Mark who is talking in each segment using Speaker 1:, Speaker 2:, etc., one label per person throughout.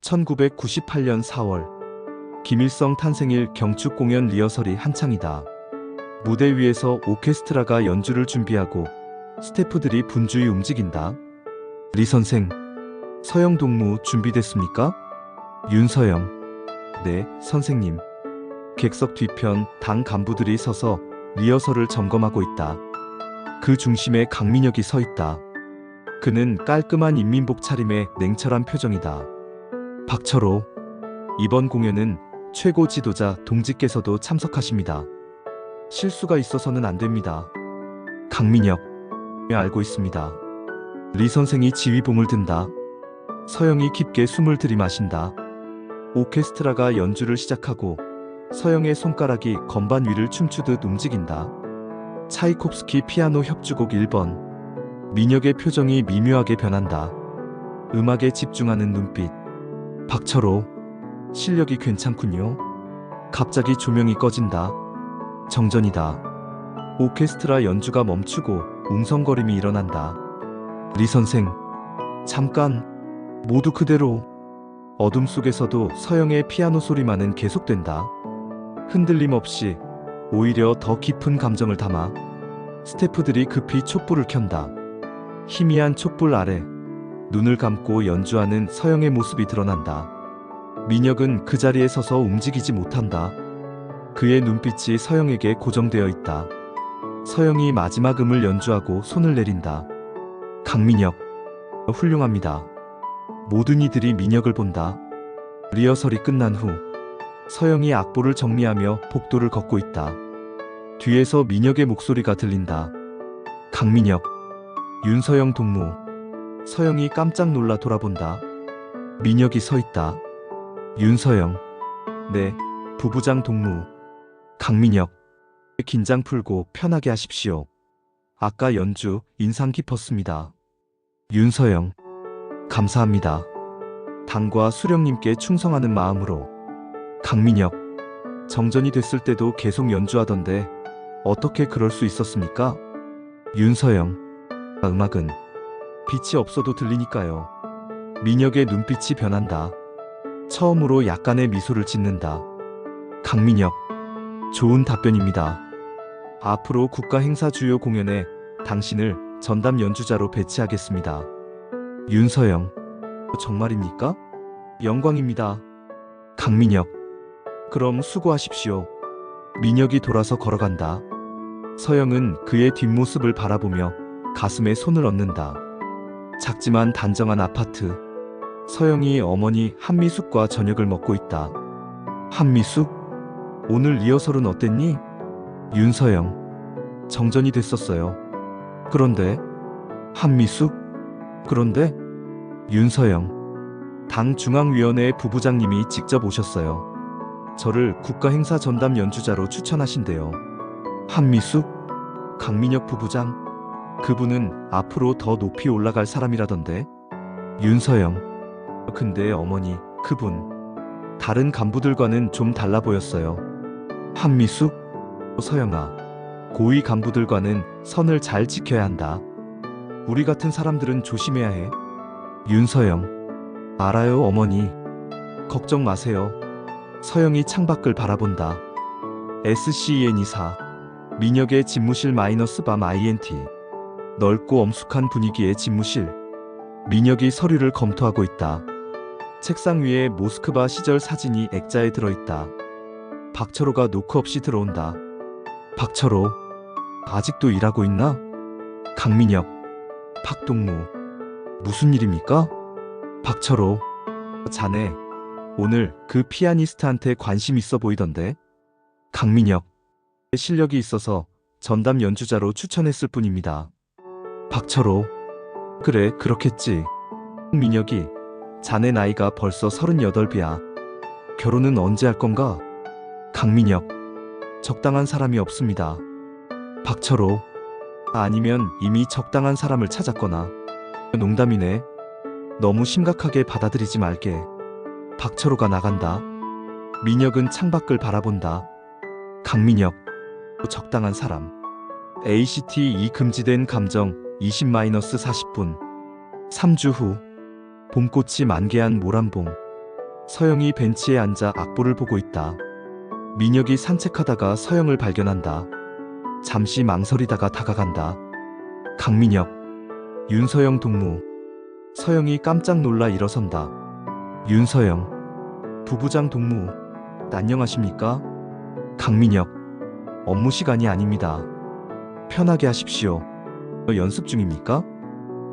Speaker 1: 1998년 4월 김일성 탄생일 경축 공연 리허설이 한창이다. 무대 위에서 오케스트라가 연주를 준비하고 스태프들이 분주히 움직인다. 리 선생, 서영 동무 준비됐습니까? 윤서영, 네, 선생님. 객석 뒤편 당 간부들이 서서 리허설을 점검하고 있다. 그 중심에 강민혁이 서 있다. 그는 깔끔한 인민복 차림에 냉철한 표정이다. 박철호, 이번 공연은 최고 지도자 동지께서도 참석하십니다. 실수가 있어서는 안 됩니다. 강민혁, 알고 있습니다. 리 선생이 지휘봉을 든다. 서영이 깊게 숨을 들이마신다. 오케스트라가 연주를 시작하고 서영의 손가락이 건반 위를 춤추듯 움직인다. 차이콥스키 피아노 협주곡 1번. 민혁의 표정이 미묘하게 변한다. 음악에 집중하는 눈빛. 박철호, 실력이 괜찮군요. 갑자기 조명이 꺼진다. 정전이다. 오케스트라 연주가 멈추고 웅성거림이 일어난다. 리 선생, 잠깐. 모두 그대로. 어둠 속에서도 서영의 피아노 소리만은 계속된다. 흔들림 없이, 오히려 더 깊은 감정을 담아. 스태프들이 급히 촛불을 켠다. 희미한 촛불 아래 눈을 감고 연주하는 서영의 모습이 드러난다. 민혁은 그 자리에 서서 움직이지 못한다. 그의 눈빛이 서영에게 고정되어 있다. 서영이 마지막 음을 연주하고 손을 내린다. 강민혁, 훌륭합니다. 모든 이들이 민혁을 본다. 리허설이 끝난 후 서영이 악보를 정리하며 복도를 걷고 있다. 뒤에서 민혁의 목소리가 들린다. 강민혁, 윤서영 동무. 서영이 깜짝 놀라 돌아본다. 민혁이 서 있다. 윤서영, 네, 부부장 동무. 강민혁, 긴장 풀고 편하게 하십시오. 아까 연주 인상 깊었습니다. 윤서영, 감사합니다. 당과 수령님께 충성하는 마음으로. 강민혁, 정전이 됐을 때도 계속 연주하던데 어떻게 그럴 수 있었습니까? 윤서영, 음악은 빛이 없어도 들리니까요. 민혁의 눈빛이 변한다. 처음으로 약간의 미소를 짓는다. 강민혁, 좋은 답변입니다. 앞으로 국가 행사 주요 공연에 당신을 전담 연주자로 배치하겠습니다. 윤서영, 정말입니까? 영광입니다. 강민혁, 그럼 수고하십시오. 민혁이 돌아서 걸어간다. 서영은 그의 뒷모습을 바라보며 가슴에 손을 얹는다. 작지만 단정한 아파트. 서영이 어머니 한미숙과 저녁을 먹고 있다. 한미숙, 오늘 리허설은 어땠니? 윤서영, 정전이 됐었어요. 그런데? 한미숙, 그런데? 윤서영, 당 중앙위원회 부부장님이 직접 오셨어요. 저를 국가행사 전담 연주자로 추천하신대요. 한미숙, 강민혁 부부장, 그분은 앞으로 더 높이 올라갈 사람이라던데. 윤서영, 근데 어머니, 그분 다른 간부들과는 좀 달라 보였어요. 한미숙, 서영아, 고위 간부들과는 선을 잘 지켜야 한다. 우리 같은 사람들은 조심해야 해. 윤서영, 알아요 어머니. 걱정 마세요. 서영이 창밖을 바라본다. SCN24, 민혁의 집무실 -밤 INT. 넓고 엄숙한 분위기의 집무실. 민혁이 서류를 검토하고 있다. 책상 위에 모스크바 시절 사진이 액자에 들어있다. 박철호가 노크 없이 들어온다. 박철호, 아직도 일하고 있나? 강민혁, 박동무, 무슨 일입니까? 박철호, 자네 오늘 그 피아니스트한테 관심 있어 보이던데. 강민혁, 실력이 있어서 전담 연주자로 추천했을 뿐입니다. 박철호, 그래, 그렇겠지. 민혁이, 자네 나이가 벌써 38이야. 결혼은 언제 할 건가? 강민혁, 적당한 사람이 없습니다. 박철호, 아니면 이미 적당한 사람을 찾았거나. 농담이네. 너무 심각하게 받아들이지 말게. 박철호가 나간다. 민혁은 창밖을 바라본다. 강민혁, 적당한 사람. ACT 금지된 감정 20-40분. 3주 후 봄꽃이 만개한 모란봉. 서영이 벤치에 앉아 악보를 보고 있다. 민혁이 산책하다가 서영을 발견한다. 잠시 망설이다가 다가간다. 강민혁, 윤서영 동무. 서영이 깜짝 놀라 일어선다. 윤서영, 부부장 동무, 안녕하십니까? 강민혁, 업무 시간이 아닙니다. 편하게 하십시오. 연습 중입니까?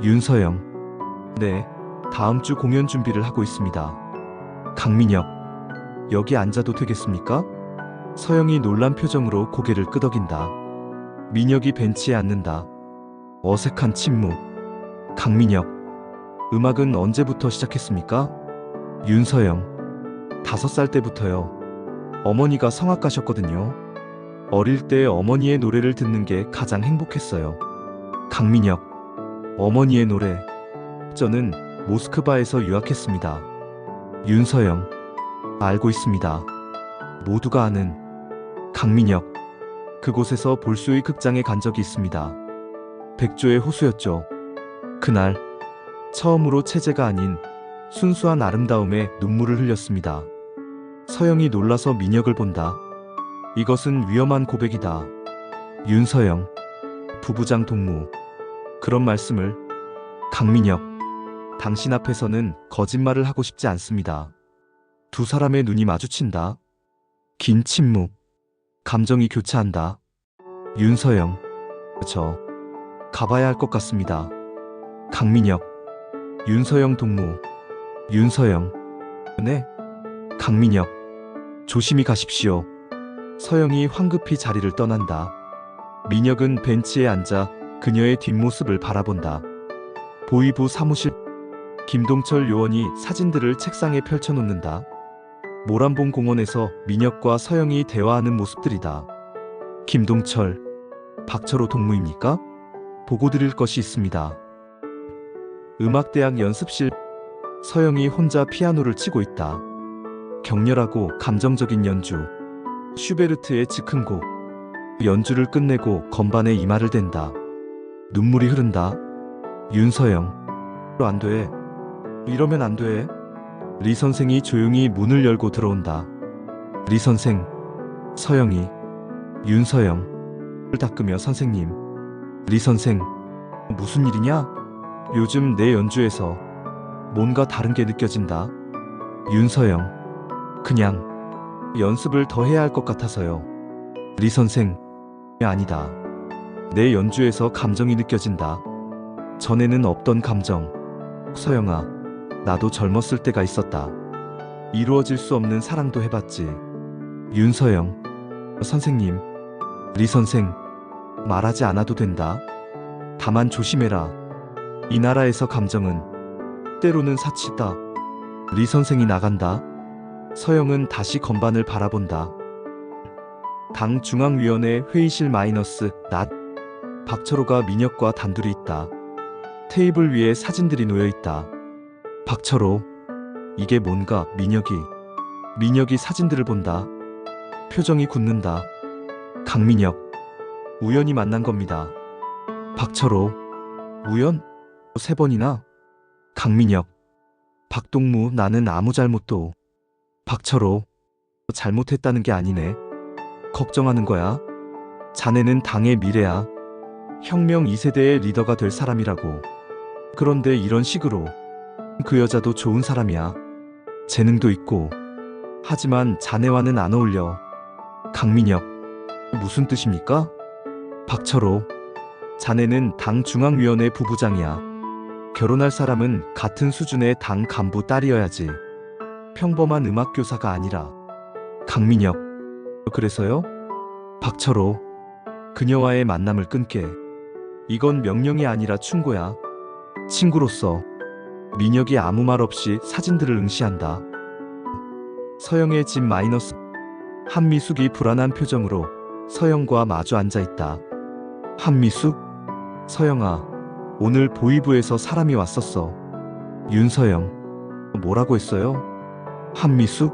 Speaker 1: 윤서영, 네, 다음 주 공연 준비를 하고 있습니다. 강민혁, 여기 앉아도 되겠습니까? 서영이 놀란 표정으로 고개를 끄덕인다. 민혁이 벤치에 앉는다. 어색한 침묵. 강민혁, 음악은 언제부터 시작했습니까? 윤서영, 5살 때부터요. 어머니가 성악가셨거든요. 어릴 때 어머니의 노래를 듣는 게 가장 행복했어요. 강민혁, 어머니의 노래. 저는 모스크바에서 유학했습니다. 윤서영, 알고 있습니다. 모두가 아는. 강민혁, 그곳에서 볼쇼이 극장에 간 적이 있습니다. 백조의 호수였죠. 그날 처음으로 체제가 아닌 순수한 아름다움에 눈물을 흘렸습니다. 서영이 놀라서 민혁을 본다. 이것은 위험한 고백이다. 윤서영, 부부장 동무. 그런 말씀을. 강민혁, 당신 앞에서는 거짓말을 하고 싶지 않습니다. 두 사람의 눈이 마주친다. 긴 침묵. 감정이 교차한다. 윤서영, 저 가봐야 할 것 같습니다. 강민혁, 윤서영 동무. 윤서영, 네. 강민혁, 조심히 가십시오. 서영이 황급히 자리를 떠난다. 민혁은 벤치에 앉아 그녀의 뒷모습을 바라본다. 보이부 사무실. 김동철 요원이 사진들을 책상에 펼쳐놓는다. 모란봉 공원에서 민혁과 서영이 대화하는 모습들이다. 김동철, 박철호 동무입니까? 보고 드릴 것이 있습니다. 음악대학 연습실. 서영이 혼자 피아노를 치고 있다. 격렬하고 감정적인 연주. 슈베르트의 즉흥곡. 연주를 끝내고 건반에 이마를 댄다. 눈물이 흐른다. 윤서영, 안 돼. 이러면 안 돼. 리 선생이 조용히 문을 열고 들어온다. 리 선생. 서영이, 윤서영, 을 닦으며 선생님. 리 선생, 무슨 일이냐? 요즘 내 연주에서 뭔가 다른 게 느껴진다. 윤서영, 그냥 연습을 더 해야 할 것 같아서요. 리 선생, 아니다. 내 연주에서 감정이 느껴진다. 전에는 없던 감정. 서영아, 나도 젊었을 때가 있었다. 이루어질 수 없는 사랑도 해봤지. 윤서영, 선생님. 리 선생, 말하지 않아도 된다. 다만 조심해라. 이 나라에서 감정은 때로는 사치다. 리 선생이 나간다. 서영은 다시 건반을 바라본다. 당 중앙위원회 회의실 마이너스 낮. 박철호가 민혁과 단둘이 있다. 테이블 위에 사진들이 놓여 있다. 박철호, 이게 뭔가? 민혁이 사진들을 본다. 표정이 굳는다. 강민혁, 우연히 만난 겁니다. 박철호, 우연? 3번이나? 강민혁, 박동무, 나는 아무 잘못도. 박철호, 잘못했다는 게 아니네. 걱정하는 거야. 자네는 당의 미래야. 혁명 2세대의 리더가 될 사람이라고. 그런데 이런 식으로. 그 여자도 좋은 사람이야. 재능도 있고. 하지만 자네와는 안 어울려. 강민혁, 무슨 뜻입니까? 박철호, 자네는 당 중앙위원회 부부장이야. 결혼할 사람은 같은 수준의 당 간부 딸이어야지. 평범한 음악교사가 아니라. 강민혁, 그래서요? 박철호, 그녀와의 만남을 끊게. 이건 명령이 아니라 충고야. 친구로서. 민혁이 아무 말 없이 사진들을 응시한다. 서영의 집 마이너스. 한미숙이 불안한 표정으로 서영과 마주 앉아 있다. 한미숙? 서영아, 오늘 보이부에서 사람이 왔었어. 윤서영, 뭐라고 했어요? 한미숙?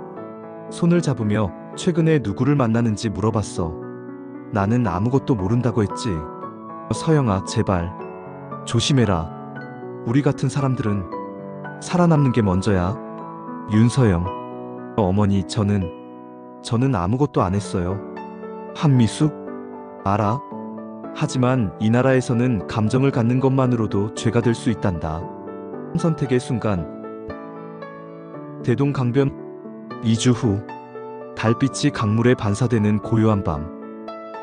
Speaker 1: 손을 잡으며 최근에 누구를 만나는지 물어봤어. 나는 아무것도 모른다고 했지. 서영아, 제발 조심해라. 우리 같은 사람들은 살아남는 게 먼저야. 윤서영, 어머니, 저는 아무것도 안 했어요. 한미숙? 알아. 하지만 이 나라에서는 감정을 갖는 것만으로도 죄가 될 수 있단다. 선택의 순간. 대동강변. 2주 후. 달빛이 강물에 반사되는 고요한 밤.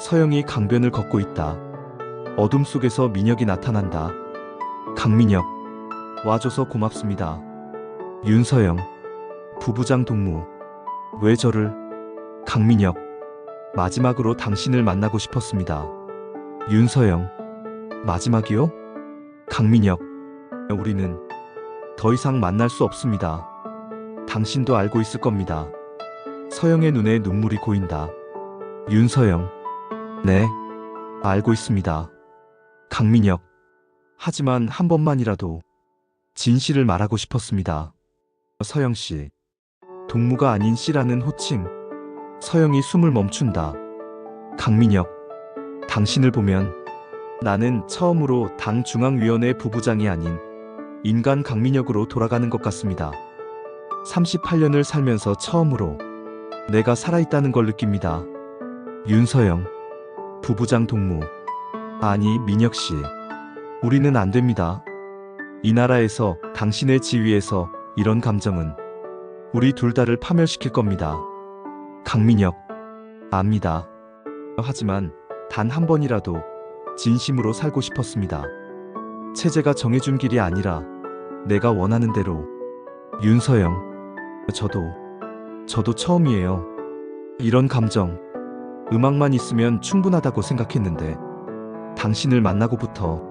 Speaker 1: 서영이 강변을 걷고 있다. 어둠 속에서 민혁이 나타난다. 강민혁. 와줘서 고맙습니다. 윤서영. 부부장 동무. 왜 저를? 강민혁. 마지막으로 당신을 만나고 싶었습니다. 윤서영. 마지막이요? 강민혁. 우리는 더 이상 만날 수 없습니다. 당신도 알고 있을 겁니다. 서영의 눈에 눈물이 고인다. 윤서영. 네, 알고 있습니다. 강민혁. 하지만 한 번만이라도 진실을 말하고 싶었습니다. 서영 씨. 동무가 아닌 씨라는 호칭. 서영이 숨을 멈춘다. 강민혁. 당신을 보면 나는 처음으로 당 중앙위원회 부부장이 아닌 인간 강민혁으로 돌아가는 것 같습니다. 38년을 살면서 처음으로 내가 살아있다는 걸 느낍니다. 윤서영. 부부장 동무. 아니, 민혁 씨. 우리는 안 됩니다. 이 나라에서 당신의 지위에서 이런 감정은 우리 둘 다를 파멸시킬 겁니다. 강민혁. 압니다. 하지만 단 한 번이라도 진심으로 살고 싶었습니다. 체제가 정해준 길이 아니라 내가 원하는 대로. 윤서영. 저도 처음이에요. 이런 감정. 음악만 있으면 충분하다고 생각했는데 당신을 만나고부터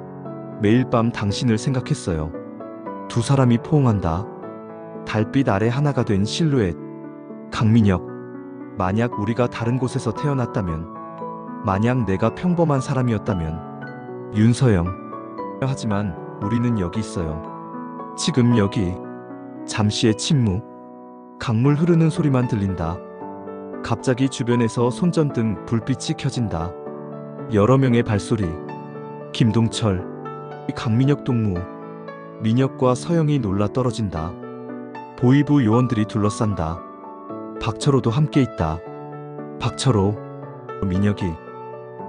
Speaker 1: 매일 밤 당신을 생각했어요. 두 사람이 포옹한다. 달빛 아래 하나가 된 실루엣. 강민혁. 만약 우리가 다른 곳에서 태어났다면, 만약 내가 평범한 사람이었다면. 윤서영. 하지만 우리는 여기 있어요. 지금 여기. 잠시의 침묵. 강물 흐르는 소리만 들린다. 갑자기 주변에서 손전등 불빛이 켜진다. 여러 명의 발소리. 김동철. 강민혁 동무. 민혁과 서영이 놀라 떨어진다. 보이부 요원들이 둘러싼다. 박철호도 함께 있다. 박철호. 민혁이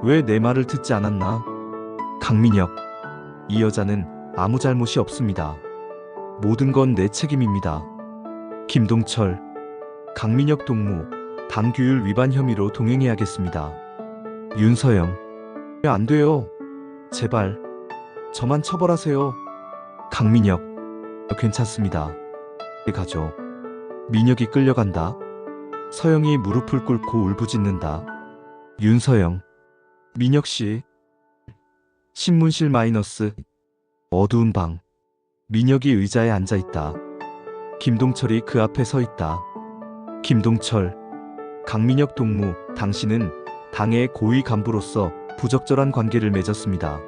Speaker 1: 왜 내 말을 듣지 않았나? 강민혁. 이 여자는 아무 잘못이 없습니다. 모든 건 내 책임입니다. 김동철. 강민혁 동무. 당규율 위반 혐의로 동행해야겠습니다. 윤서영. 안 돼요. 제발. 저만 처벌하세요. 강민혁. 괜찮습니다. 가죠. 민혁이 끌려간다. 서영이 무릎을 꿇고 울부짖는다. 윤서영. 민혁 씨. 신문실 마이너스. 어두운 방. 민혁이 의자에 앉아 있다. 김동철이 그 앞에 서 있다. 김동철. 강민혁 동무, 당신은 당의 고위 간부로서 부적절한 관계를 맺었습니다.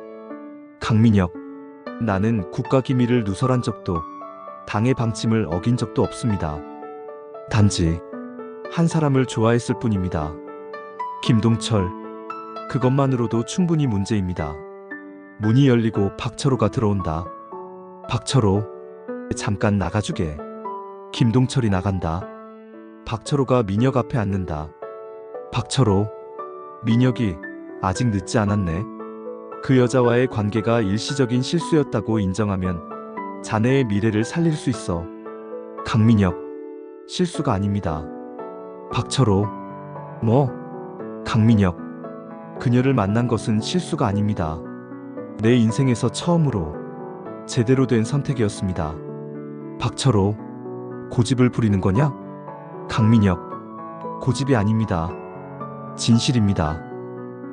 Speaker 1: 강민혁. 나는 국가기밀을 누설한 적도, 당의 방침을 어긴 적도 없습니다. 단지 한 사람을 좋아했을 뿐입니다. 김동철. 그것만으로도 충분히 문제입니다. 문이 열리고 박철호가 들어온다. 박철호. 잠깐 나가주게. 김동철이 나간다. 박철호가 민혁 앞에 앉는다. 박철호. 민혁이 아직 늦지 않았네. 그 여자와의 관계가 일시적인 실수였다고 인정하면 자네의 미래를 살릴 수 있어. 강민혁. 실수가 아닙니다. 박철호. 뭐? 강민혁. 그녀를 만난 것은 실수가 아닙니다. 내 인생에서 처음으로 제대로 된 선택이었습니다. 박철호. 고집을 부리는 거냐? 강민혁. 고집이 아닙니다. 진실입니다.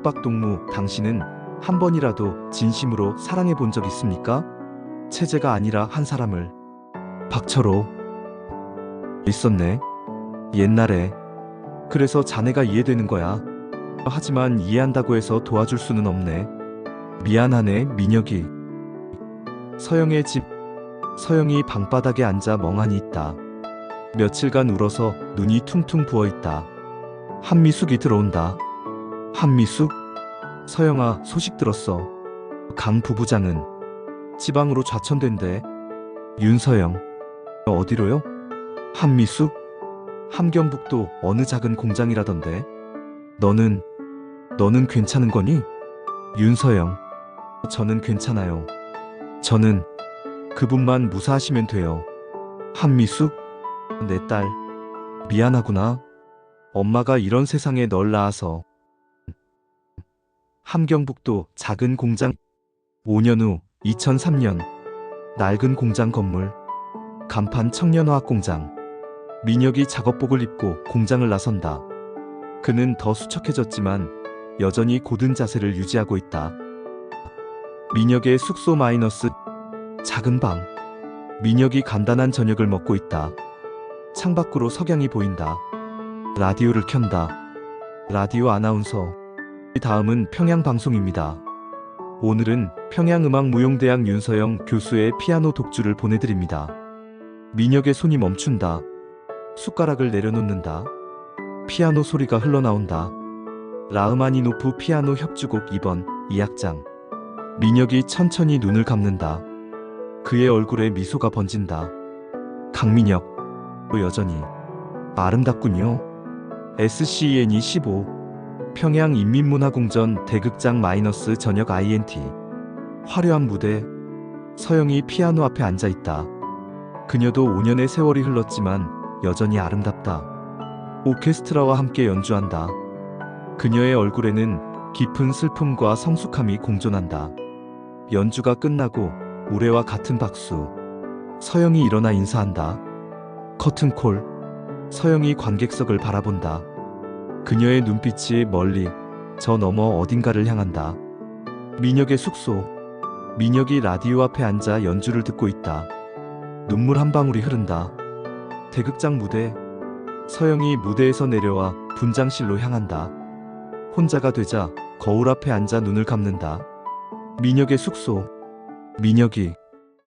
Speaker 1: 박동무, 당신은 한 번이라도 진심으로 사랑해 본 적 있습니까? 체제가 아니라 한 사람을. 박철호. 있었네. 옛날에. 그래서 자네가 이해되는 거야. 하지만 이해한다고 해서 도와줄 수는 없네. 미안하네, 민혁이. 서영의 집. 서영이 방바닥에 앉아 멍하니 있다. 며칠간 울어서 눈이 퉁퉁 부어있다. 한미숙이 들어온다. 한미숙? 서영아, 소식 들었어. 강 부부장은 지방으로 좌천된대. 윤서영. 어디로요? 한미숙? 함경북도 어느 작은 공장이라던데. 너는 괜찮은 거니? 윤서영. 저는 괜찮아요. 저는 그분만 무사하시면 돼요. 한미숙? 내 딸. 미안하구나. 엄마가 이런 세상에 널 낳아서. 함경북도 작은 공장. 5년 후 2003년 낡은 공장 건물. 간판 청년화학 공장. 민혁이 작업복을 입고 공장을 나선다. 그는 더 수척해졌지만 여전히 고든 자세를 유지하고 있다. 민혁의 숙소 마이너스 작은 방. 민혁이 간단한 저녁을 먹고 있다. 창밖으로 석양이 보인다. 라디오를 켠다. 라디오 아나운서. 다음은 평양 방송입니다. 오늘은 평양음악무용대학 윤서영 교수의 피아노 독주를 보내드립니다. 민혁의 손이 멈춘다. 숟가락을 내려놓는다. 피아노 소리가 흘러나온다. 라흐마니노프 피아노 협주곡 2번 2악장. 민혁이 천천히 눈을 감는다. 그의 얼굴에 미소가 번진다. 강민혁, 여전히 아름답군요. SCN이 15 평양인민문화궁전 대극장 마이너스 저녁 INT. 화려한 무대. 서영이 피아노 앞에 앉아있다. 그녀도 5년의 세월이 흘렀지만 여전히 아름답다. 오케스트라와 함께 연주한다. 그녀의 얼굴에는 깊은 슬픔과 성숙함이 공존한다. 연주가 끝나고 우레와 같은 박수. 서영이 일어나 인사한다. 커튼콜. 서영이 관객석을 바라본다. 그녀의 눈빛이 멀리 저 너머 어딘가를 향한다. 민혁의 숙소. 민혁이 라디오 앞에 앉아 연주를 듣고 있다. 눈물 한 방울이 흐른다. 대극장 무대. 서영이 무대에서 내려와 분장실로 향한다. 혼자가 되자 거울 앞에 앉아 눈을 감는다. 민혁의 숙소. 민혁이